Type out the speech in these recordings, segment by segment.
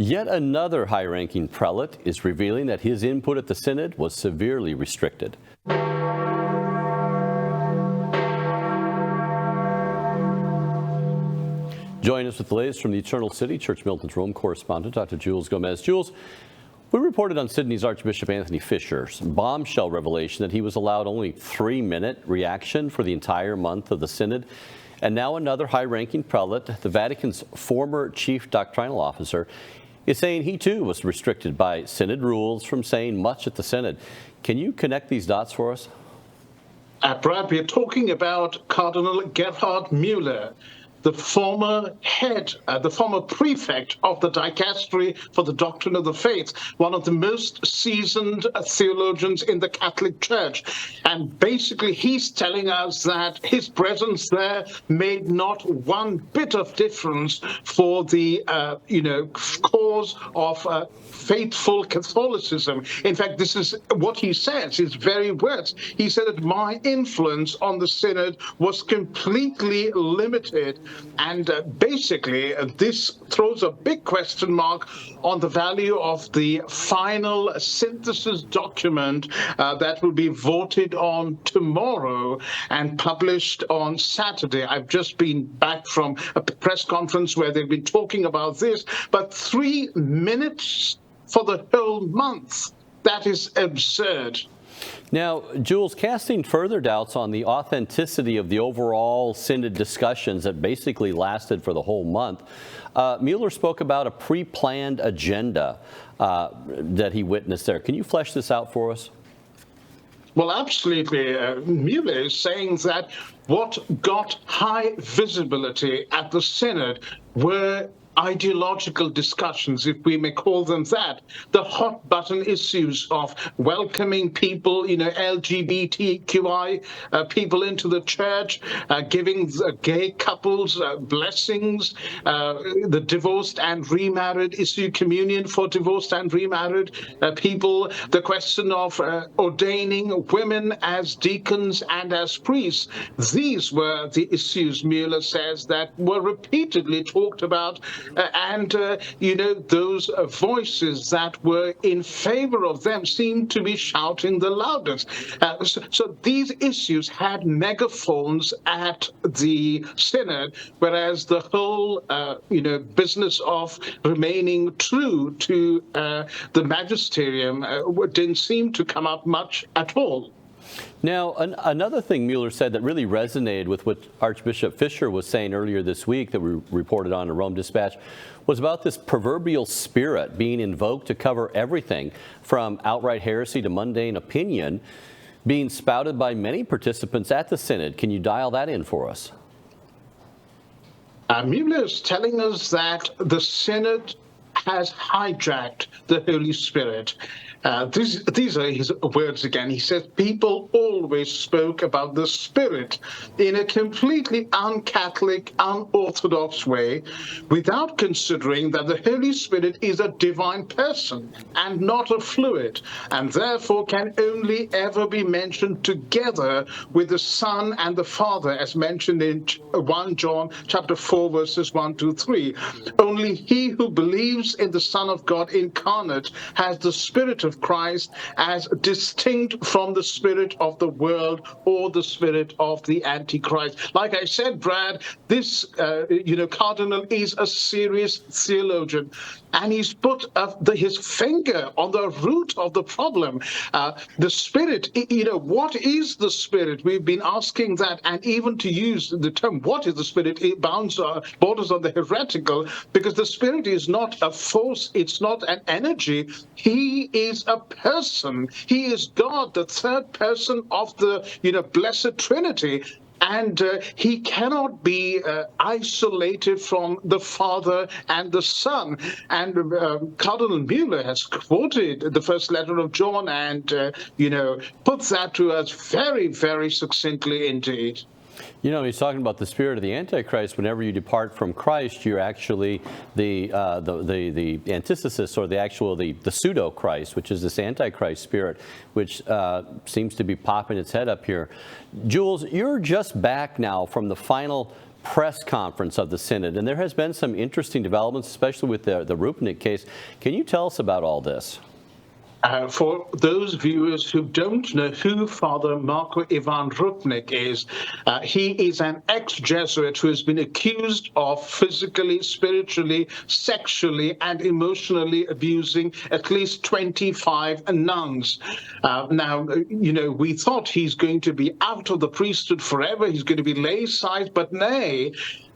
Yet another high-ranking prelate is revealing that his input at the synod was severely restricted. Join us with the latest from the Eternal City, Church Militant's Rome correspondent, Dr. Jules Gomes. Jules, we reported on Sydney's Archbishop Anthony Fisher's bombshell revelation that he was allowed only 3-minute reaction for the entire month of the synod. And now another high-ranking prelate, the Vatican's former chief doctrinal officer, is saying he too was restricted by synod rules from saying much at the synod. Can you connect these dots for us? Brad, we are talking about Cardinal Gerhard Müller, the former head, the former prefect of the dicastery for the doctrine of the faith, one of the most seasoned theologians in the Catholic Church. And basically, he's telling us that his presence there made not one bit of difference for the, cause of faithful Catholicism. In fact, this is what he says, his very words. He said that my influence on the synod was completely limited. And basically, this throws a big question mark on the value of the final synthesis document that will be voted on tomorrow and published on Saturday. I've just been back from a press conference where they've been talking about this, but 3 minutes for the whole month. That is absurd. Now, Jules, casting further doubts on the authenticity of the overall synod discussions that basically lasted for the whole month, Müller spoke about a pre-planned agenda that he witnessed there. Can you flesh this out for us? Well, absolutely. Müller is saying that what got high visibility at the synod were ideological discussions, if we may call them that, the hot button issues of welcoming people, LGBTQI people into the church, giving gay couples blessings, the divorced and remarried issue, communion for divorced and remarried people, the question of ordaining women as deacons and as priests. These were the issues, Müller says, that were repeatedly talked about. Those voices that were in favor of them seemed to be shouting the loudest. So these issues had megaphones at the synod, whereas the whole, business of remaining true to the magisterium didn't seem to come up much at all. Now, another thing Müller said that really resonated with what Archbishop Fisher was saying earlier this week that we reported on in Rome Dispatch was about this proverbial spirit being invoked to cover everything from outright heresy to mundane opinion being spouted by many participants at the synod. Can you dial that in for us? Müller is telling us that the synod has hijacked the Holy Spirit. These are his words again. He says people always spoke about the Spirit in a completely un-Catholic, unorthodox way, without considering that the Holy Spirit is a divine person and not a fluid, and therefore can only ever be mentioned together with the Son and the Father, as mentioned in 1 John chapter 4, verses 1 to 3. Only he who believes in the Son of God incarnate has the Spirit of Christ as distinct from the spirit of the world or the spirit of the Antichrist. Like I said, Brad, this cardinal is a serious theologian, and he's put his finger on the root of the problem. The Spirit, what is the Spirit? We've been asking that, and even to use the term, what is the Spirit, it borders on the heretical, because the Spirit is not a force, it's not an energy. He is a person. He is God, the third person of the blessed Trinity. And he cannot be isolated from the Father and the Son. And Cardinal Müller has quoted the first letter of John and, put that to us very, very succinctly indeed. He's talking about the spirit of the Antichrist. Whenever you depart from Christ, you're actually the antithesis, or the pseudo-Christ, which is this Antichrist spirit, which seems to be popping its head up here. Jules, you're just back now from the final press conference of the Synod, and there has been some interesting developments, especially with the Rupnik case. Can you tell us about all this? For those viewers who don't know who Father Marko Ivan Rupnik is, he is an ex-Jesuit who has been accused of physically, spiritually, sexually, and emotionally abusing at least 25 nuns. Now, we thought he's going to be out of the priesthood forever. He's going to be laicized, but nay.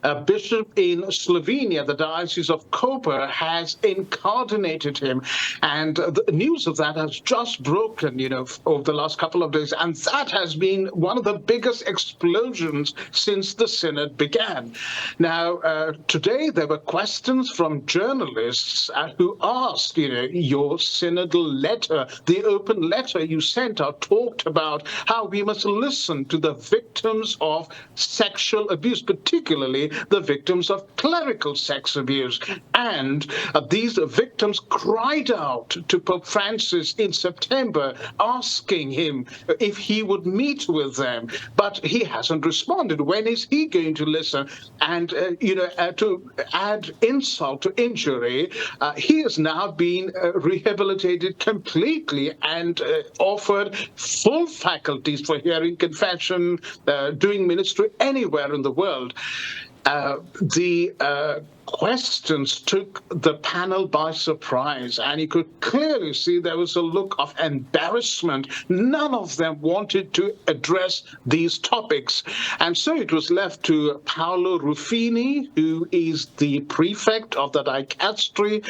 A bishop in Slovenia, the Diocese of Koper, has incardinated him. And the news of that has just broken, over the last couple of days. And that has been one of the biggest explosions since the Synod began. Now, today there were questions from journalists who asked, your synodal letter, the open letter you sent out, talked about how we must listen to the victims of sexual abuse, particularly the victims of clerical sex abuse. And these victims cried out to Pope Francis in September, asking him if he would meet with them. But he hasn't responded. When is he going to listen? And, to add insult to injury, he has now been rehabilitated completely and offered full faculties for hearing confession, doing ministry anywhere in the world. The questions took the panel by surprise, and you could clearly see there was a look of embarrassment. None of them wanted to address these topics. And so it was left to Paolo Ruffini, who is the prefect of the dicastery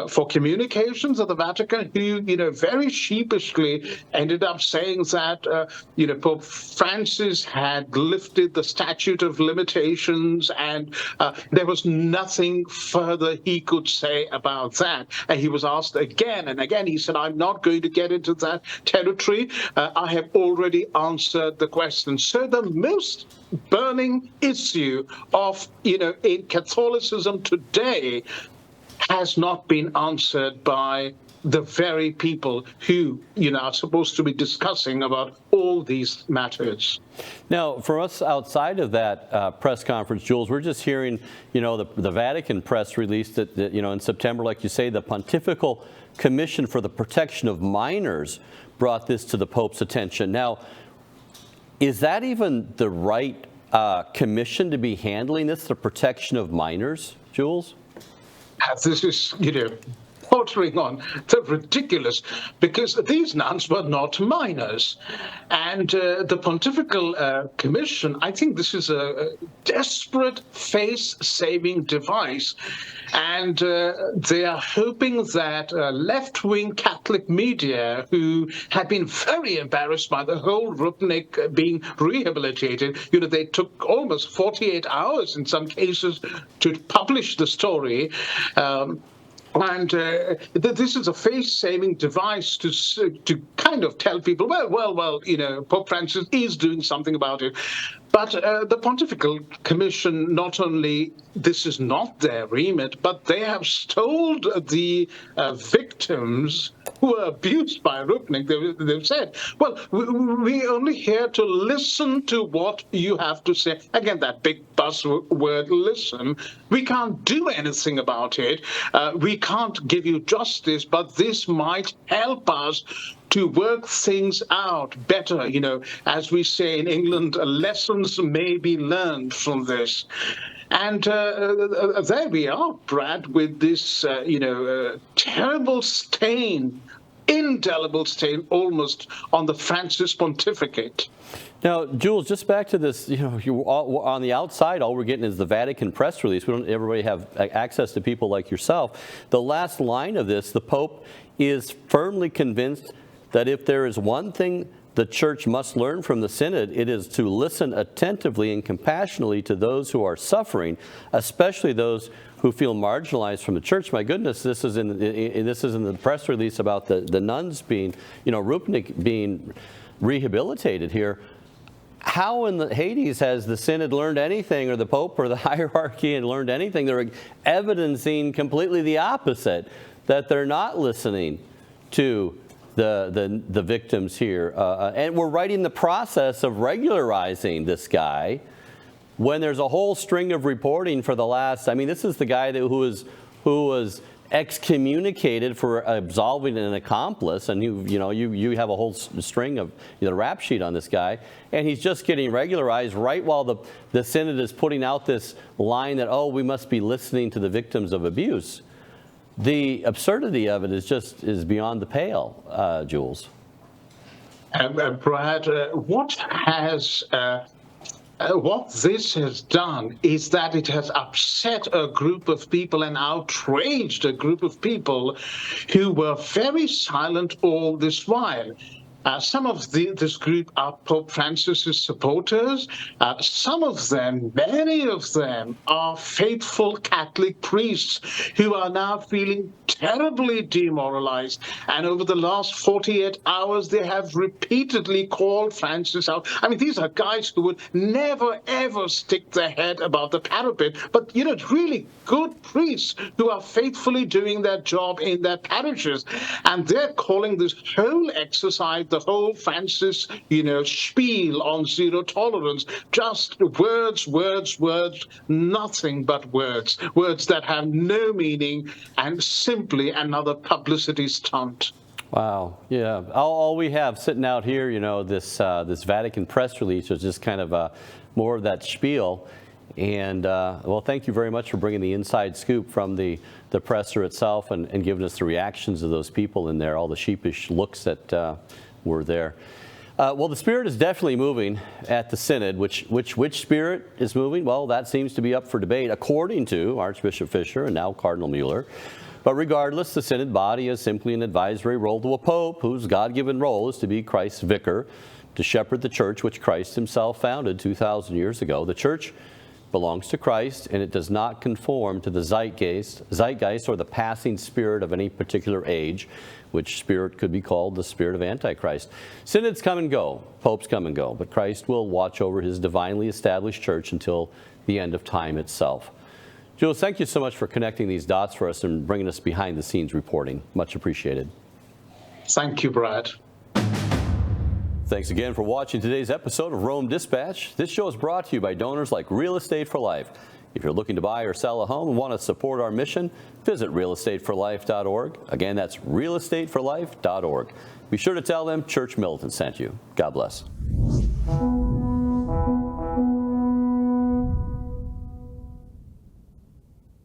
for communications of the Vatican, who, very sheepishly ended up saying that, Pope Francis had lifted the statute of limitations, and there was nothing further he could say about that. And he was asked again and again. He said, I'm not going to get into that territory. I have already answered the question. So the most burning issue of, in Catholicism today has not been answered by the very people who, are supposed to be discussing about all these matters. Now, for us outside of that press conference, Jules, we're just hearing, the Vatican press released that, in September, like you say, the Pontifical Commission for the Protection of Minors brought this to the Pope's attention. Now, is that even the right commission to be handling this, the protection of minors, Jules? This is, bordering on the ridiculous, because these nuns were not minors. And the Pontifical Commission, I think this is a desperate face-saving device. And they are hoping that left-wing Catholic media, who had been very embarrassed by the whole Rupnik being rehabilitated, they took almost 48 hours in some cases to publish the story. And this is a face-saving device to kind of tell people, well, Pope Francis is doing something about it. But the Pontifical Commission, not only this is not their remit, but they have told the victims who were abused by Rupnik, they've said, well, we're only here to listen to what you have to say. Again, that big buzzword, listen. We can't do anything about it. We can't give you justice, but this might help us to work things out better. As we say in England, lessons may be learned from this. And there we are, Brad, with this, terrible stain, indelible stain almost on the Francis pontificate. Now, Jules, just back to this, on the outside, all we're getting is the Vatican press release. We don't everybody have access to people like yourself. The last line of this, the Pope is firmly convinced that if there is one thing the Church must learn from the Synod, it is to listen attentively and compassionately to those who are suffering, especially those who feel marginalized from the Church. My goodness, this is in the press release about the nuns being, Rupnik being rehabilitated here. How in the Hades has the Synod learned anything, or the Pope or the hierarchy learned anything? They're evidencing completely the opposite, that they're not listening to the victims here. And we're right in the process of regularizing this guy. when there's a whole string of reporting for the last, I mean, this is the guy who was excommunicated for absolving an accomplice, and you have a whole string of rap sheet on this guy, and he's just getting regularized right while the Synod is putting out this line that, oh, we must be listening to the victims of abuse. The absurdity of it is beyond the pale, Jules. Brad, what this has done is that it has upset a group of people and outraged a group of people who were very silent all this while. Some of this group are Pope Francis's supporters. Some of them, many of them, are faithful Catholic priests who are now feeling terribly demoralized. And over the last 48 hours, they have repeatedly called Francis out. I mean, these are guys who would never, ever stick their head above the parapet, but, really good priests who are faithfully doing their job in their parishes. And they're calling this whole exercise, the whole Francis, spiel on zero tolerance, just words, nothing but words that have no meaning and simply another publicity stunt. Wow. Yeah. All we have sitting out here, this Vatican press release is just kind of more of that spiel. And, well, thank you very much for bringing the inside scoop from the presser itself and giving us the reactions of those people in there, all the sheepish looks that were there. Well, the Spirit is definitely moving at the Synod. Which Spirit is moving? Well, that seems to be up for debate, according to Archbishop Fisher and now Cardinal Müller. But regardless, the Synod body is simply an advisory role to a Pope whose God-given role is to be Christ's vicar, to shepherd the church which Christ himself founded 2,000 years ago. The church belongs to Christ, and it does not conform to the zeitgeist or the passing spirit of any particular age, which spirit could be called the spirit of Antichrist. Synods come and go, popes come and go, but Christ will watch over his divinely established church until the end of time itself. Jules, thank you so much for connecting these dots for us and bringing us behind the scenes reporting. Much appreciated. Thank you, Brad. Thanks again for watching today's episode of Rome Dispatch. This show is brought to you by donors like Real Estate for Life. If you're looking to buy or sell a home and want to support our mission, visit realestateforlife.org. Again, that's realestateforlife.org. Be sure to tell them Church Militant sent you. God bless.